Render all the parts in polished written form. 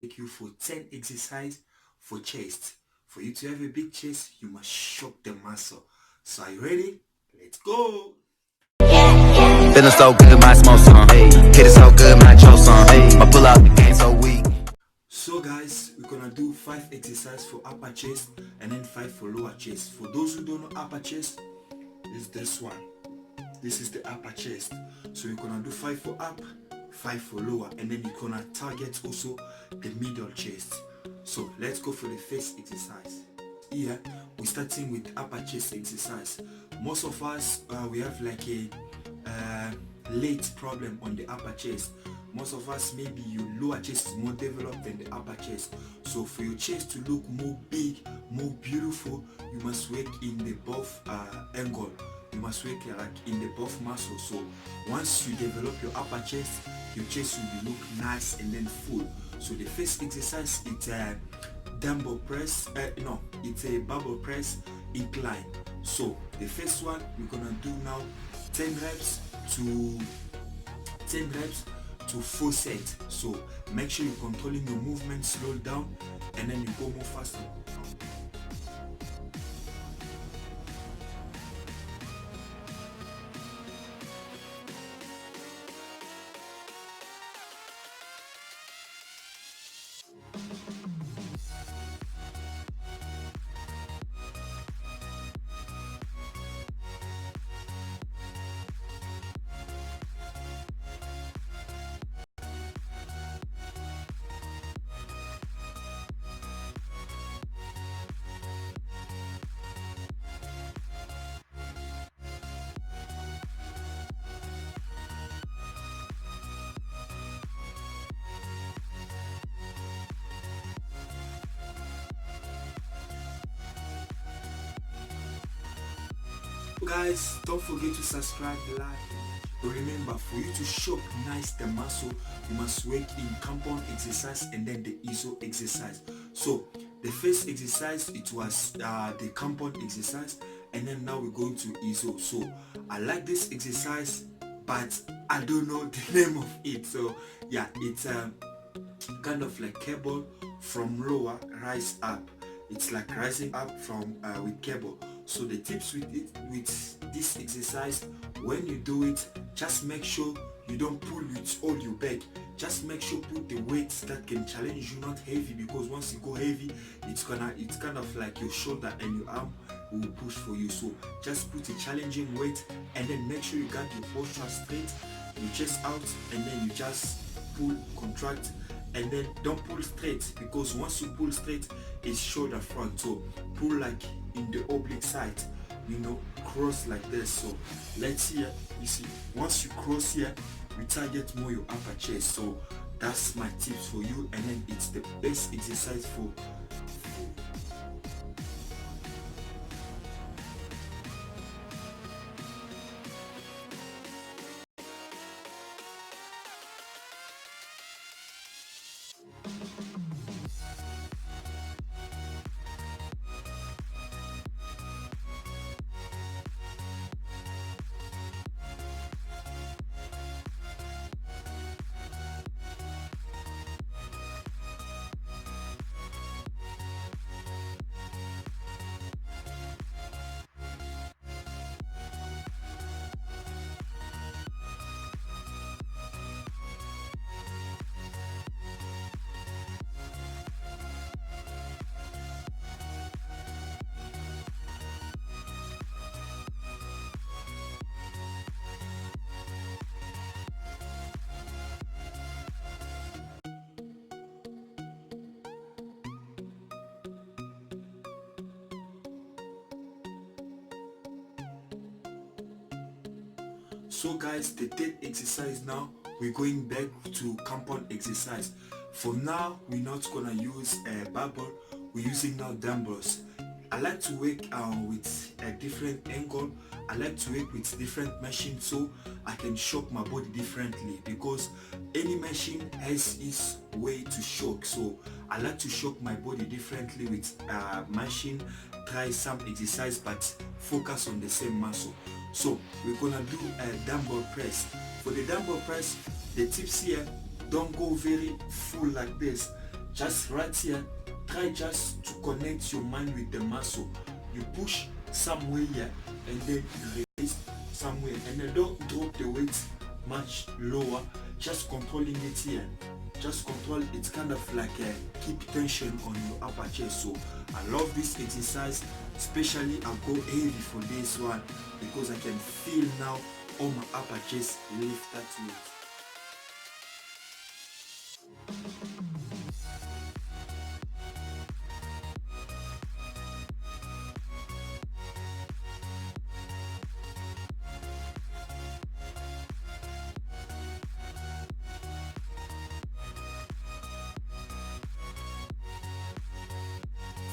take you for 10 exercise for chest. For you to have a big chest, you must shock the muscle. So are you ready? Let's go! Feeling so good, my smoke some. Hit it so good, my choke some. My pull out the game so weak. So guys, we're gonna do 5 exercises for upper chest and then 5 for lower chest. For those who don't know upper chest, is this one. This is the upper chest. So you're gonna do 5 for up, 5 for lower, and then you're gonna target also the middle chest. So let's go for the first exercise. Here we're starting with upper chest exercise. Most of us we have like a late problem on the upper chest. Most of us, maybe your lower chest is more developed than the upper chest. So for your chest to look more big, more beautiful, you must work in the both angle. You must work like in the both muscles. So once you develop your upper chest, your chest will be look nice and then full. So the first exercise is a dumbbell press. It's a barbell press incline. So the first one we're gonna do now 10 reps to 4 sets. So make sure you're controlling your movement, slow down, and then you go more faster. Guys, don't forget to subscribe, like. Remember, for you to shock nice the muscle, you must work in compound exercise and then the iso exercise. So the first exercise, it was the compound exercise, and then now we're going to iso. So I like this exercise, but I don't know the name of it. So yeah, it's kind of like cable from lower rise up. It's like rising up from with cable. So the tips with this exercise, when you do it, just make sure you don't pull with all your back. Just make sure put the weights that can challenge you, not heavy, because once you go heavy, it's kind of like your shoulder and your arm will push for you. So just put a challenging weight, and then make sure you got your posture straight, your chest out, and then you just pull, contract, and then don't pull straight, because once you pull straight, it's shoulder front. So pull like in the oblique side, cross like this. So let's see here, you see, once you cross here, you target more your upper chest. So that's my tips for you, and then it's the best exercise for So guys, the third exercise now, we're going back to compound exercise. For now, we're not gonna use a barbell, we're using now dumbbells. I like to work with a different angle. I like to work with different machines so I can shock my body differently, because any machine has its way to shock. So I like to shock my body differently with machine. Try some exercise but focus on the same muscle. So we're gonna do a dumbbell press. For the dumbbell press, the tips here, don't go very full like this. just right here, try just to connect your mind with the muscle. You push somewhere here and then you release somewhere, and then don't drop the weight much lower, just controlling it here. Just control it, kind of like keep tension on your upper chest. So I love this exercise, especially I go heavy for this one because I can feel now all my upper chest lift that weight.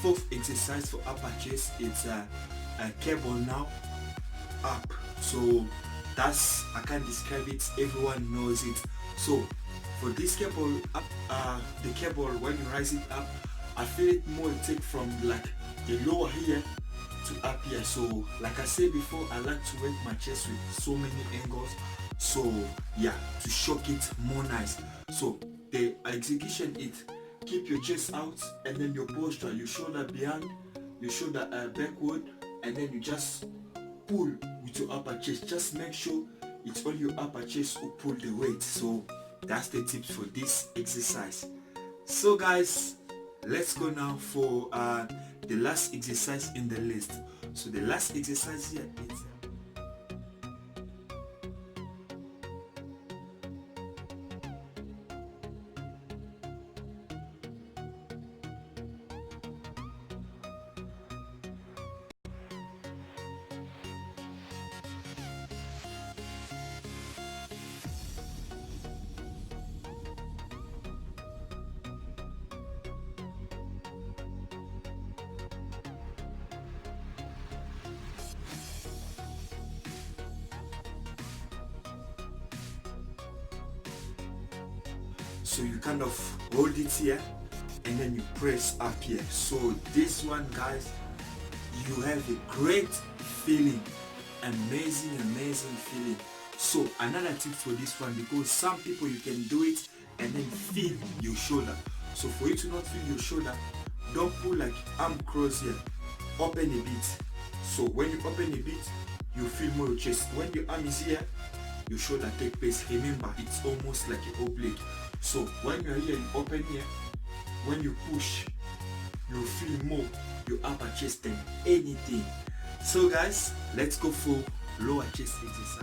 Fourth exercise for upper chest, it's a cable now up. So that's, I can't describe it, everyone knows it. So for this cable up, the cable, when you rise it up, I feel it more take from like the lower here to up here. So like I said before, I like to work my chest with so many angles, so yeah, to shock it more nice. So the execution is keep your chest out, and then your posture, your shoulder behind, your shoulder backward, and then you just pull with your upper chest. Just make sure it's on your upper chest who pull the weight. So that's the tips for this exercise. So guys, let's go now for the last exercise in the list. So the last exercise here is so you kind of hold it here and then you press up here. So this one, guys, you have a great feeling, amazing feeling. So another tip for this one, because some people you can do it and then feel your shoulder. So for you to not feel your shoulder, don't pull like arm cross here, open a bit. So when you open a bit, you feel more your chest. When your arm is here, your shoulder take place. Remember, it's almost like an oblique. So when you're here, you open here. When you push, you feel more your upper chest than anything. So guys, let's go for lower chest exercise.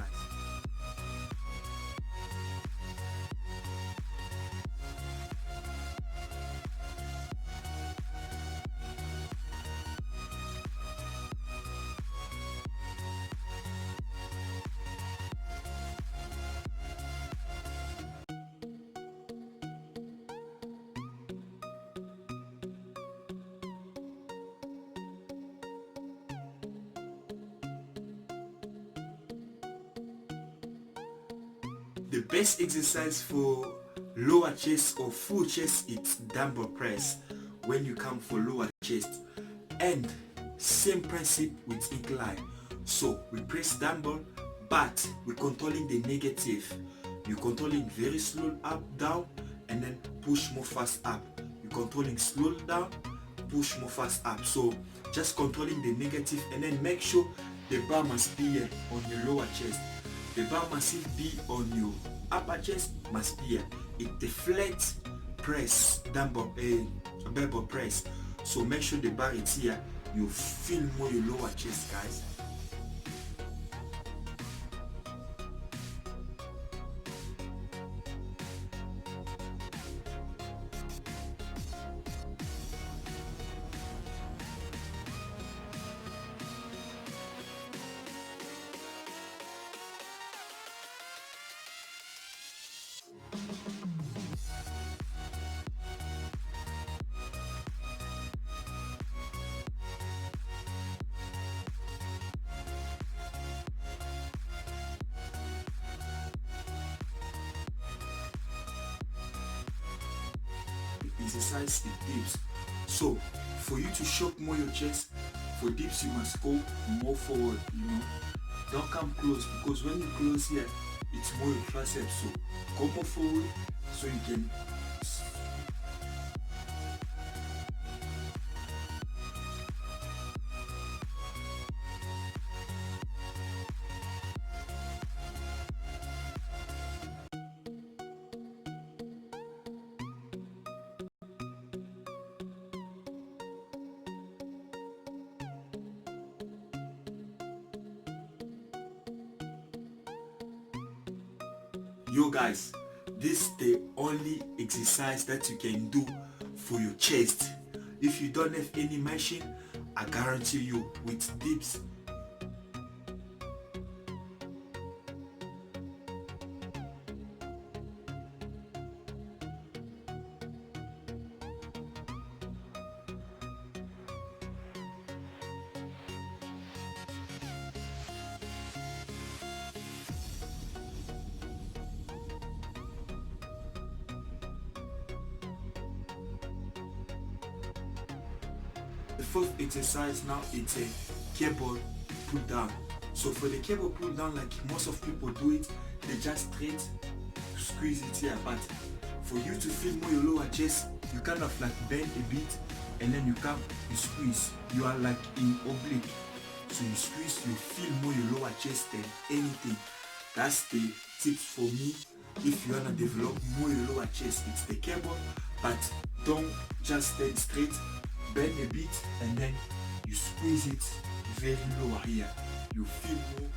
The best exercise for lower chest or full chest is dumbbell press when you come for lower chest, and same principle with incline. So we press dumbbell, but we're controlling the negative. You're controlling very slow up, down, and then push more fast up. You're controlling slow down, push more fast up. So just controlling the negative, and then make sure the bar must be here on your lower chest. The bar must be on your upper chest, must be here. It's the flat press, dumbbell press. So make sure the bar is here. You feel more your lower chest, guys. Exercise the dips. So for you to shock more your chest, for dips you must go more forward, don't come close, because when you close here it's more your triceps. So go more forward so you can Yo guys, this is the only exercise that you can do for your chest. If you don't have any machine, I guarantee you with dips, the fourth exercise now it's a cable pull down. So for the cable pull down, like most of people do it, they just straight squeeze it here. But for you to feel more your lower chest, you kind of like bend a bit and then you come, you squeeze. You are like in oblique. So you squeeze, you feel more your lower chest than anything. That's the tips for me. If you wanna develop more your lower chest, it's the cable, but don't just stand straight. Bend a bit and then you squeeze it very lower here. You feel more.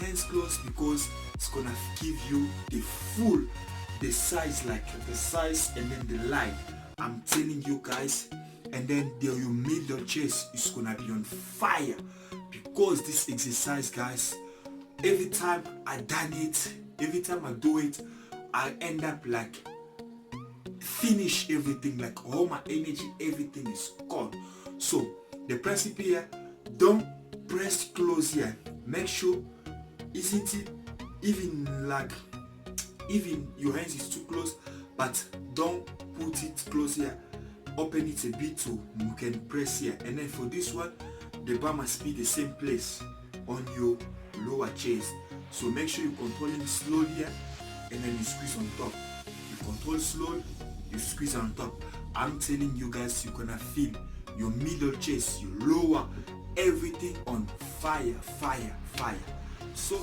Hands closed because it's gonna give you the size, like the size and then the line. I'm telling you guys, and then your middle chest is gonna be on fire because this exercise, guys, every time I done it, every time I do it, I end up like finish everything, like all my energy, everything is gone. So the principle here, don't press close here. Make sure isn't it even your hands is too close, but don't put it close here. Open it a bit so you can press here. And then for this one, the bar must be the same place on your lower chest. So make sure you control it slowly here and then you squeeze on top. You control slowly, you squeeze on top. I'm telling you guys, you're gonna feel your middle chest, your lower, everything on fire, fire, fire. So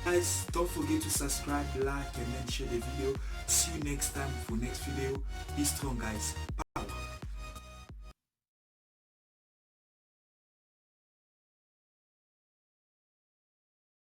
guys, don't forget to subscribe, like and then share the video. See you next time for next video. Be strong guys. Power.